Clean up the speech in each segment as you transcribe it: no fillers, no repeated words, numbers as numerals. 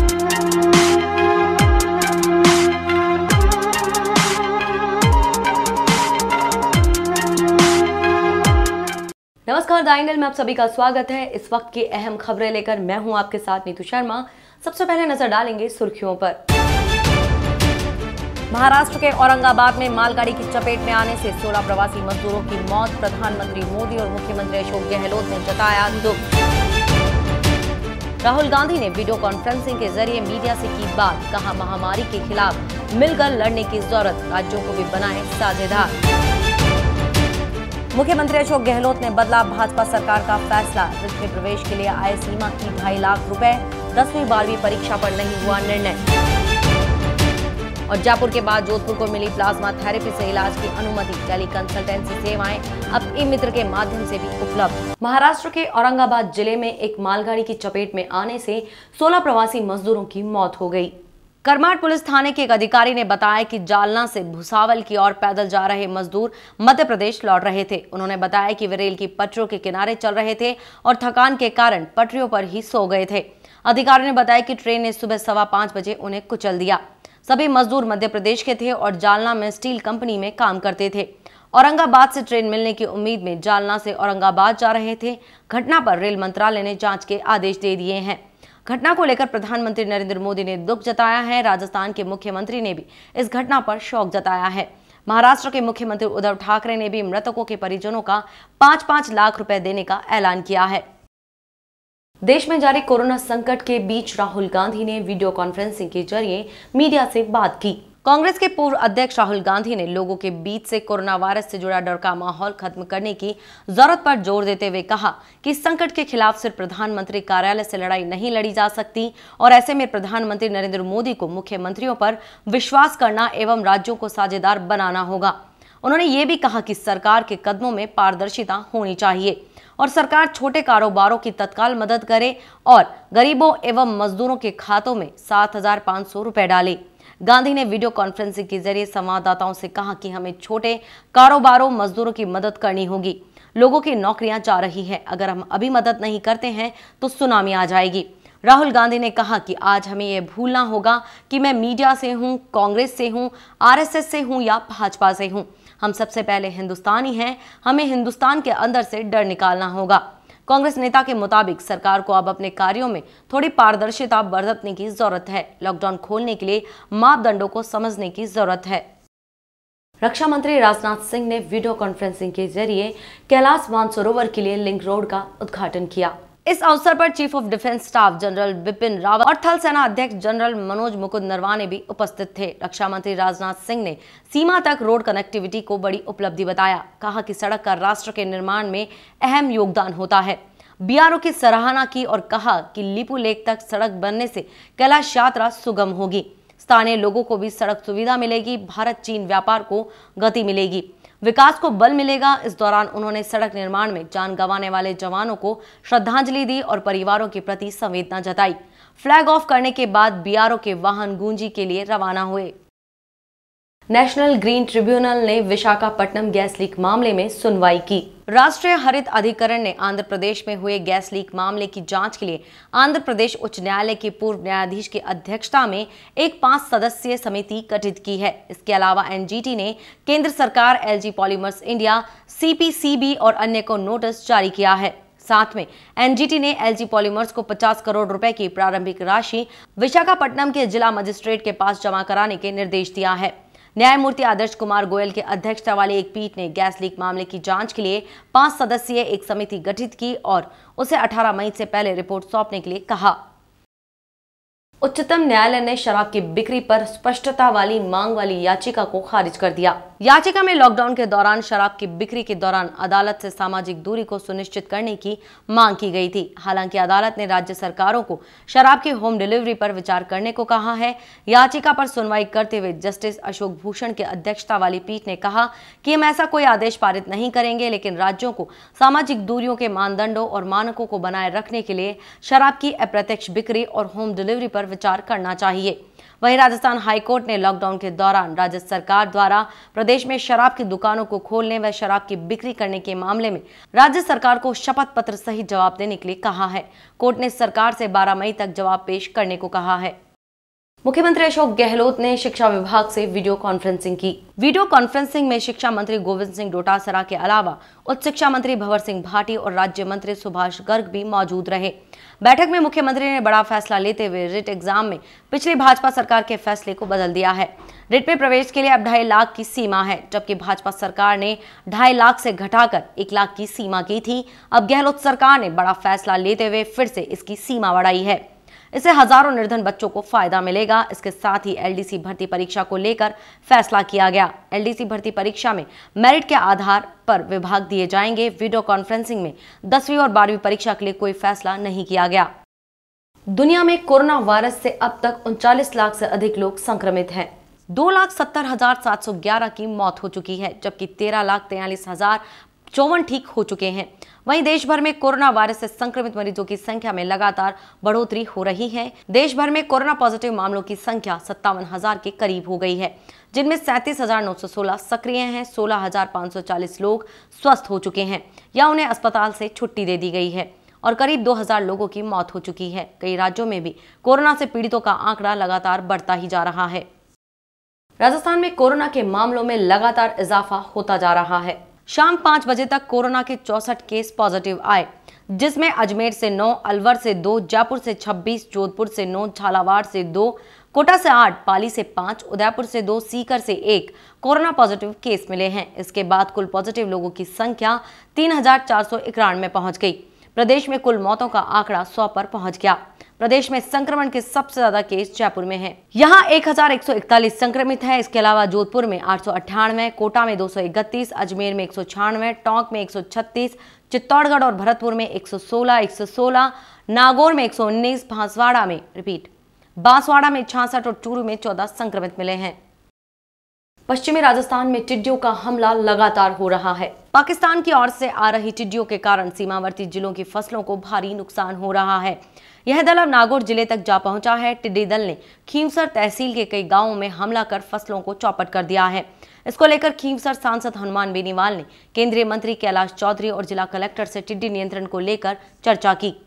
नमस्कार, the angle में आप सभी का स्वागत है। इस वक्त की अहम खबरें लेकर मैं हूं आपके साथ नीतू शर्मा। सबसे पहले नजर डालेंगे सुर्खियों पर। महाराष्ट्र के औरंगाबाद में मालगाड़ी की चपेट में आने से 16 प्रवासी मजदूरों की मौत। प्रधानमंत्री मोदी और मुख्यमंत्री अशोक गहलोत ने जताया दुख। राहुल गांधी ने वीडियो कॉन्फ्रेंसिंग के जरिए मीडिया से की बात, कहा महामारी के खिलाफ मिलकर लड़ने की जरूरत, राज्यों को भी बनाए साझेदार। मुख्यमंत्री अशोक गहलोत ने बदला भाजपा सरकार का फैसला, रिक्त में प्रवेश के लिए आय सीमा की 2.5 लाख रुपए, 10वीं 12वीं परीक्षा पर नहीं हुआ निर्णय। और जयपुर के बाद जोधपुर को मिली प्लाज्मा थेरेपी से इलाज की अनुमति, टेली कंसल्टेंसी सेवाएं अब ई-मित्र के माध्यम से भी उपलब्ध। महाराष्ट्र के औरंगाबाद जिले में एक मालगाड़ी की चपेट में आने से 16 प्रवासी मजदूरों की मौत हो गई। करमाट पुलिस थाने के एक अधिकारी ने बताया कि जालना से भुसावल की ओर पैदल जा रहे मजदूर मध्य प्रदेश लौट रहे थे। उन्होंने बताया कि वे रेल की पटरियों के किनारे चल रहे थे और थकान के कारण पटरियों पर ही सो गए थे। अधिकारी ने बताया कि ट्रेन ने सुबह 5:15 बजे उन्हें कुचल दिया। सभी मजदूर मध्य प्रदेश के थे और जालना में स्टील कंपनी में काम करते थे। औरंगाबाद से ट्रेन मिलने की उम्मीद में जालना से औरंगाबाद जा रहे थे। घटना पर रेल मंत्रालय ने जाँच के आदेश दे दिए हैं। घटना को लेकर प्रधानमंत्री नरेंद्र मोदी ने दुख जताया है। राजस्थान के मुख्यमंत्री ने भी इस घटना पर शोक जताया है। महाराष्ट्र के मुख्यमंत्री उद्धव ठाकरे ने भी मृतकों के परिजनों का 5-5 लाख रुपए देने का ऐलान किया है। देश में जारी कोरोना संकट के बीच राहुल गांधी ने वीडियो कॉन्फ्रेंसिंग के जरिए मीडिया से बात की। कांग्रेस के पूर्व अध्यक्ष राहुल गांधी ने लोगों के बीच से कोरोना वायरस से जुड़ा डर का माहौल खत्म करने की जरूरत पर जोर देते हुए कहा कि इस संकट के खिलाफ सिर्फ प्रधानमंत्री कार्यालय से लड़ाई नहीं लड़ी जा सकती और ऐसे में प्रधानमंत्री नरेंद्र मोदी को मुख्यमंत्रियों पर विश्वास करना एवं राज्यों को साझेदार बनाना होगा। उन्होंने ये भी कहा कि सरकार के कदमों में पारदर्शिता होनी चाहिए और सरकार छोटे कारोबारों की तत्काल मदद करे और गरीबों एवं मजदूरों के खातों में 7,500 रुपए डाले। गांधी ने वीडियो कॉन्फ्रेंसिंग के जरिए संवाददाताओं से कहा कि हमें छोटे कारोबारों मजदूरों की मदद करनी होगी। लोगों की नौकरियां जा रही हैं, अगर हम अभी मदद नहीं करते हैं तो सुनामी आ जाएगी। राहुल गांधी ने कहा कि आज हमें यह भूलना होगा कि मैं मीडिया से हूं, कांग्रेस से हूं, आरएसएस से हूं या भाजपा से हूं। हम सबसे पहले हिंदुस्तानी हैं, हमें हिंदुस्तान के अंदर से डर निकालना होगा। कांग्रेस नेता के मुताबिक सरकार को अब अपने कार्यों में थोड़ी पारदर्शिता बरतने की जरूरत है। लॉकडाउन खोलने के लिए मापदंडों को समझने की जरूरत है। रक्षा मंत्री राजनाथ सिंह ने वीडियो कॉन्फ्रेंसिंग के जरिए कैलाश मानसरोवर के लिए लिंक रोड का उद्घाटन किया। इस अवसर पर chief of defence staff general Bipin Rawat और थल सेना अध्यक्ष जनरल मनोज मुकुंद नरवाने भी उपस्थित थे। रक्षा मंत्री राजनाथ सिंह ने सीमा तक रोड कनेक्टिविटी को बड़ी उपलब्धि बताया। कहा कि सड़क का राष्ट्र के निर्माण में अहम योगदान होता है। बीआरओ की सराहना की और कहा कि लिपू लेक तक सड़क बनने से कैलाश यात्रा सुगम होगी, स्थानीय लोगों को भी सड़क सुविधा मिलेगी, भारत चीन व्यापार को गति मिलेगी, विकास को बल मिलेगा। इस दौरान उन्होंने सड़क निर्माण में जान गंवाने वाले जवानों को श्रद्धांजलि दी और परिवारों के प्रति संवेदना जताई। फ्लैग ऑफ करने के बाद बीआरओ के वाहन गूंजी के लिए रवाना हुए। नेशनल ग्रीन ट्रिब्यूनल ने विशाखापट्टनम गैस लीक मामले में सुनवाई की। राष्ट्रीय हरित अधिकरण ने आंध्र प्रदेश में हुए गैस लीक मामले की जांच के लिए आंध्र प्रदेश उच्च न्यायालय के पूर्व न्यायाधीश की अध्यक्षता में एक 5 सदस्यीय समिति गठित की है। इसके अलावा एनजीटी ने केंद्र सरकार, एलजी पॉलीमर्स इंडिया, सीपीसीबी और अन्य को नोटिस जारी किया है। साथ में एनजीटी ने एलजी पॉलीमर्स को 50 करोड़ रुपए की प्रारंभिक राशि विशाखापट्टनम के जिला मजिस्ट्रेट के पास जमा कराने के निर्देश दिया है। न्यायमूर्ति आदर्श कुमार गोयल की अध्यक्षता वाली एक पीठ ने गैस लीक मामले की जांच के लिए 5 सदस्यीय एक समिति गठित की और उसे 18 मई से पहले रिपोर्ट सौंपने के लिए कहा। उच्चतम न्यायालय ने शराब की बिक्री पर स्पष्टता वाली मांग वाली याचिका को खारिज कर दिया। याचिका में लॉकडाउन के दौरान शराब की बिक्री के दौरान अदालत से सामाजिक दूरी को सुनिश्चित करने की मांग की गई थी। हालांकि अदालत ने राज्य सरकारों को शराब की होम डिलीवरी पर विचार करने को कहा है। याचिका पर सुनवाई करते हुए जस्टिस अशोक भूषण की अध्यक्षता वाली पीठ ने कहा कि हम ऐसा कोई आदेश पारित नहीं करेंगे, लेकिन राज्यों को सामाजिक दूरियों के मानदंडों और मानकों को बनाए रखने के लिए शराब की अप्रत्यक्ष बिक्री और होम डिलीवरी पर विचार करना चाहिए। वहीं राजस्थान हाईकोर्ट ने लॉकडाउन के दौरान राज्य सरकार द्वारा प्रदेश में शराब की दुकानों को खोलने व शराब की बिक्री करने के मामले में राज्य सरकार को शपथ पत्र सहित जवाब देने के लिए कहा है। कोर्ट ने सरकार से 12 मई तक जवाब पेश करने को कहा है। मुख्यमंत्री अशोक गहलोत ने शिक्षा विभाग से वीडियो कॉन्फ्रेंसिंग की। वीडियो कॉन्फ्रेंसिंग में शिक्षा मंत्री गोविंद सिंह डोटासरा के अलावा उच्च शिक्षा मंत्री भंवर सिंह भाटी और राज्य मंत्री सुभाष गर्ग भी मौजूद रहे। बैठक में मुख्यमंत्री ने बड़ा फैसला लेते हुए रिट एग्जाम में पिछली भाजपा सरकार के फैसले को बदल दिया है। रिट में प्रवेश के लिए अब 2.5 लाख की सीमा है, जबकि भाजपा सरकार ने 2.5 लाख से घटाकर 1 लाख की सीमा की थी। अब गहलोत सरकार ने बड़ा फैसला लेते हुए फिर से इसकी सीमा बढ़ाई है। इससे हजारों निर्धन बच्चों को फायदा मिलेगा। इसके साथ ही एलडीसी भर्ती परीक्षा को लेकर फैसला किया गया। एलडीसी भर्ती परीक्षा में मेरिट के आधार पर विभाग दिए जाएंगे। वीडियो कॉन्फ्रेंसिंग में 10वीं और 12वीं परीक्षा के लिए कोई फैसला नहीं किया गया। दुनिया में कोरोना वायरस से अब तक 39 लाख से अधिक लोग संक्रमित हैं। 2,70,711 की मौत हो चुकी है, जबकि 13,43,054 ठीक हो चुके हैं। वहीं देश भर में कोरोना वायरस से संक्रमित मरीजों की संख्या में लगातार बढ़ोतरी हो रही है। देश भर में कोरोना पॉजिटिव मामलों की संख्या 57,000 के करीब हो गई है, जिनमें 37,916 सक्रिय हैं। 16,540 लोग स्वस्थ हो चुके हैं या उन्हें अस्पताल से छुट्टी दे दी गई है और करीब 2,000 लोगों की मौत हो चुकी है। कई राज्यों में भी कोरोना से पीड़ितों का आंकड़ा लगातार बढ़ता ही जा रहा है। राजस्थान में कोरोना के मामलों में लगातार इजाफा होता जा रहा है। शाम 5 बजे तक कोरोना के 64 केस पॉजिटिव आए, जिसमें अजमेर से 9, अलवर से 2, जयपुर से 26, जोधपुर से 9, झालावाड़ से 2, कोटा से 8, पाली से 5, उदयपुर से 2, सीकर से 1 कोरोना पॉजिटिव केस मिले हैं। इसके बाद कुल पॉजिटिव लोगों की संख्या 3,491 में पहुंच गई। प्रदेश में कुल मौतों का आंकड़ा 100 पर पहुंच गया। प्रदेश में संक्रमण के सबसे ज्यादा केस जयपुर में हैं। यहां 1,141 संक्रमित हैं। इसके अलावा जोधपुर में 898, कोटा में 231, अजमेर में 196, टोंक में 136, चित्तौड़गढ़ और भरतपुर में 116, नागौर में 119, बांसवाड़ा में 66 और चूरू में 14 संक्रमित मिले हैं। पश्चिमी राजस्थान में टिड्डियों का हमला लगातार हो रहा है। पाकिस्तान की ओर से आ रही टिड्डियों के कारण सीमावर्ती जिलों की फसलों को भारी नुकसान हो रहा है। यह दल अब नागौर जिले तक जा पहुंचा है। टिड्डी दल ने खींवसर तहसील के कई गांवों में हमला कर फसलों को चौपट कर दिया है। इसको लेकर खींवसर सांसद हनुमान बेनीवाल ने केंद्रीय मंत्री कैलाश चौधरी और जिला कलेक्टर से टिड्डी नियंत्रण को लेकर चर्चा की।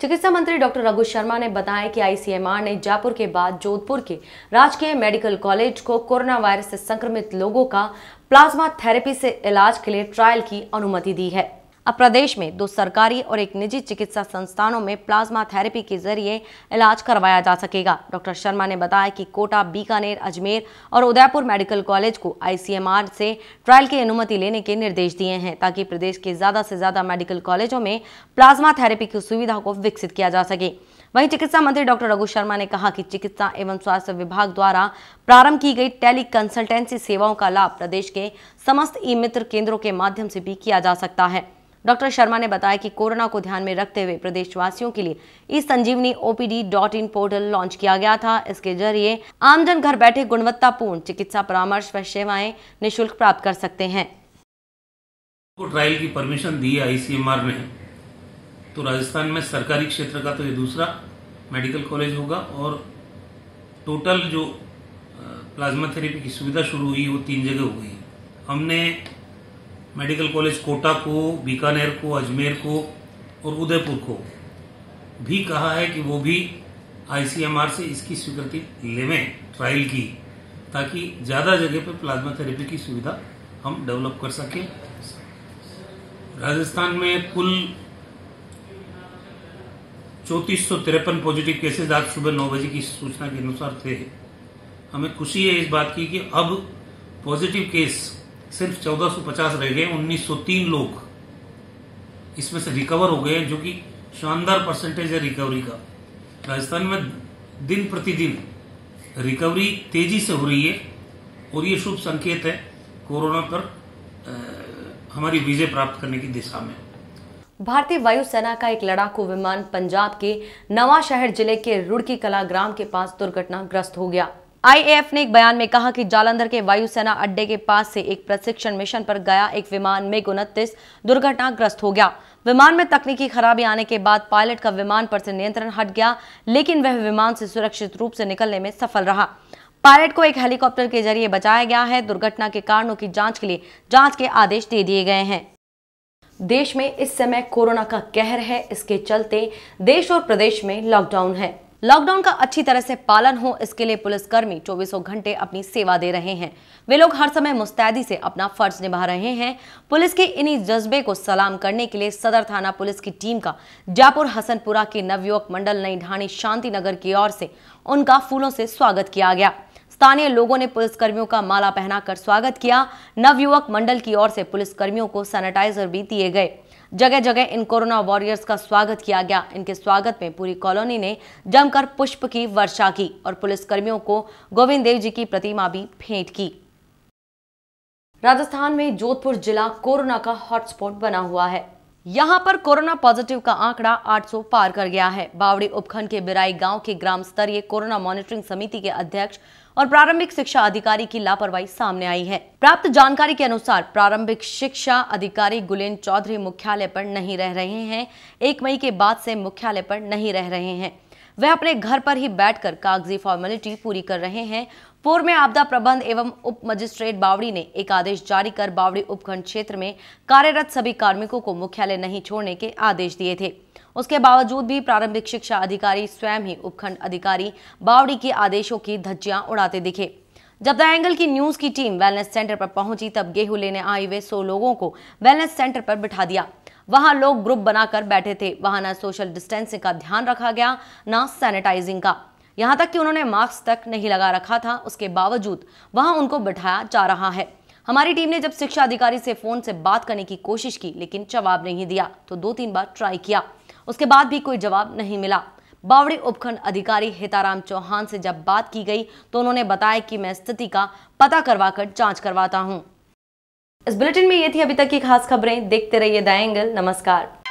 चिकित्सा मंत्री डॉक्टर रघु शर्मा ने बताया कि आईसीएमआर ने जयपुर के बाद जोधपुर के राजकीय मेडिकल कॉलेज को कोरोना वायरस से संक्रमित लोगों का प्लाज्मा थेरेपी से इलाज के लिए ट्रायल की अनुमति दी है। अब प्रदेश में 2 सरकारी और 1 निजी चिकित्सा संस्थानों में प्लाज्मा थेरेपी के जरिए इलाज करवाया जा सकेगा। डॉक्टर शर्मा ने बताया कि कोटा, बीकानेर, अजमेर और उदयपुर मेडिकल कॉलेज को आईसीएमआर से ट्रायल की अनुमति लेने के निर्देश दिए हैं, ताकि प्रदेश के ज्यादा से ज्यादा मेडिकल कॉलेजों में प्लाज्मा थेरेपी की सुविधा को विकसित किया जा सके। वहीं चिकित्सा मंत्री डॉक्टर रघु शर्मा ने कहा कि चिकित्सा एवं स्वास्थ्य विभाग द्वारा प्रारंभ की गई टेली कंसल्टेंसी सेवाओं का लाभ प्रदेश के समस्त ई मित्र केंद्रों के माध्यम से भी किया जा सकता है। डॉक्टर शर्मा ने बताया कि कोरोना को ध्यान में रखते हुए प्रदेशवासियों के लिए ई-संजीवनी OPD.in पोर्टल लॉन्च किया गया था। इसके जरिए आमजन घर बैठे गुणवत्तापूर्ण चिकित्सा परामर्श व सेवाएं निःशुल्क प्राप्त कर सकते हैं। ट्रायल की परमिशन दी है आईसीएमआर ने, तो राजस्थान में सरकारी क्षेत्र का तो ये दूसरा मेडिकल कॉलेज होगा और टोटल जो प्लाज्मा थेरेपी की सुविधा शुरू हुई वो 3 जगह हो गई। हमने मेडिकल कॉलेज कोटा को, बीकानेर को, अजमेर को और उदयपुर को भी कहा है कि वो भी आईसीएमआर से इसकी स्वीकृति लेवें ट्रायल की, ताकि ज्यादा जगह पे प्लाज्मा थेरेपी की सुविधा हम डेवलप कर सकें। राजस्थान में कुल 3453 पॉजिटिव केसेस आज सुबह 9 बजे की सूचना के अनुसार थे। हमें खुशी है इस बात की कि अब पॉजिटिव केस सिर्फ 1450 रह गए। 1903 लोग इसमें से रिकवर हो गए, जो कि शानदार परसेंटेज है रिकवरी का। राजस्थान में दिन प्रतिदिन रिकवरी तेजी से हो रही है और ये शुभ संकेत है कोरोना पर हमारी विजय प्राप्त करने की दिशा में। भारतीय वायुसेना का एक लड़ाकू विमान पंजाब के नवांशहर जिले के रुड़की कला ग्राम के पास दुर्घटनाग्रस्त हो गया। आईएएफ ने एक बयान में कहा कि जालंधर के वायुसेना अड्डे के पास से एक प्रशिक्षण मिशन पर गया एक विमान MiG-29 दुर्घटनाग्रस्त हो गया। विमान में तकनीकी खराबी आने के बाद पायलट का विमान पर से नियंत्रण हट गया, लेकिन वह विमान से सुरक्षित रूप से निकलने में सफल रहा। पायलट को एक हेलीकॉप्टर के जरिए बचाया गया है। दुर्घटना के कारणों की जांच के लिए जांच के आदेश दे दिए गए हैं। देश में इस समय कोरोना का कहर है, इसके चलते देश और प्रदेश में लॉकडाउन है। लॉकडाउन का अच्छी तरह से पालन हो, इसके लिए पुलिसकर्मी 24 घंटे अपनी सेवा दे रहे हैं। वे लोग हर समय मुस्तैदी से अपना फर्ज निभा रहे हैं। पुलिस के इन्हीं जज्बे को सलाम करने के लिए सदर थाना पुलिस की टीम का जयपुर हसनपुरा के नवयुवक मंडल नई ढाणी शांति नगर की ओर से उनका फूलों से स्वागत किया गया। स्थानीय लोगों ने पुलिसकर्मियों का माला पहनाकर स्वागत किया। नवयुवक मंडल की ओर से पुलिसकर्मियों को सैनिटाइजर भी दिए गए। जगह जगह इन कोरोना वॉरियर्स का स्वागत किया गया। इनके स्वागत में पूरी कॉलोनी ने जमकर पुष्प की वर्षा की और पुलिसकर्मियों को गोविंद देव जी की प्रतिमा भी भेंट की। राजस्थान में जोधपुर जिला कोरोना का हॉटस्पॉट बना हुआ है। यहां पर कोरोना पॉजिटिव का आंकड़ा 800 पार कर गया है। बावड़ी उपखंड के बिराई गांव के ग्राम स्तरीय कोरोना मॉनिटरिंग समिति के अध्यक्ष और प्रारंभिक शिक्षा अधिकारी की लापरवाही सामने आई है। प्राप्त जानकारी के अनुसार प्रारंभिक शिक्षा अधिकारी गुलेन चौधरी मुख्यालय पर नहीं रह रहे हैं। 1 मई के बाद से मुख्यालय पर नहीं रह रहे हैं। वह अपने घर पर ही बैठकर कागजी फॉर्मेलिटी पूरी कर रहे हैं। पूर्व में आपदा प्रबंध एवं उप मजिस्ट्रेट बावड़ी ने एक आदेश जारी कर बावड़ी उपखंड क्षेत्र में कार्यरत सभी कार्मिकों को मुख्यालय नहीं छोड़ने के आदेश दिए थे। उसके बावजूद भी प्रारंभिक शिक्षा अधिकारी स्वयं ही उपखंड अधिकारी बावड़ी के आदेशों की धज्जियां उड़ाते दिखे। जब द एंगल की न्यूज की टीम वेलनेस सेंटर पर पहुंची तब गेहूं लेने आए हुए 100 लोगों को वेलनेस सेंटर पर बिठा दिया। वहां लोग ग्रुप बनाकर बैठे थे। वहां न सोशल डिस्टेंसिंग का ध्यान रखा गया, न सैनिटाइजिंग का। यहां तक कि उन्होंने मास्क तक नहीं लगा रखा था। उसके बावजूद वहां उनको बिठाया जा रहा है। हमारी टीम ने जब शिक्षा अधिकारी से फोन से बात करने की कोशिश की लेकिन जवाब नहीं दिया तो 2-3 बार ट्राई किया। उसके बाद भी कोई जवाब नहीं मिला। बावड़ी उपखंड अधिकारी हिताराम चौहान से जब बात की गई तो उन्होंने बताया कि मैं स्थिति का पता करवाकर जांच करवाता हूं। इस बुलेटिन में ये थी अभी तक की खास खबरें। देखते रहिए द एंगल। नमस्कार।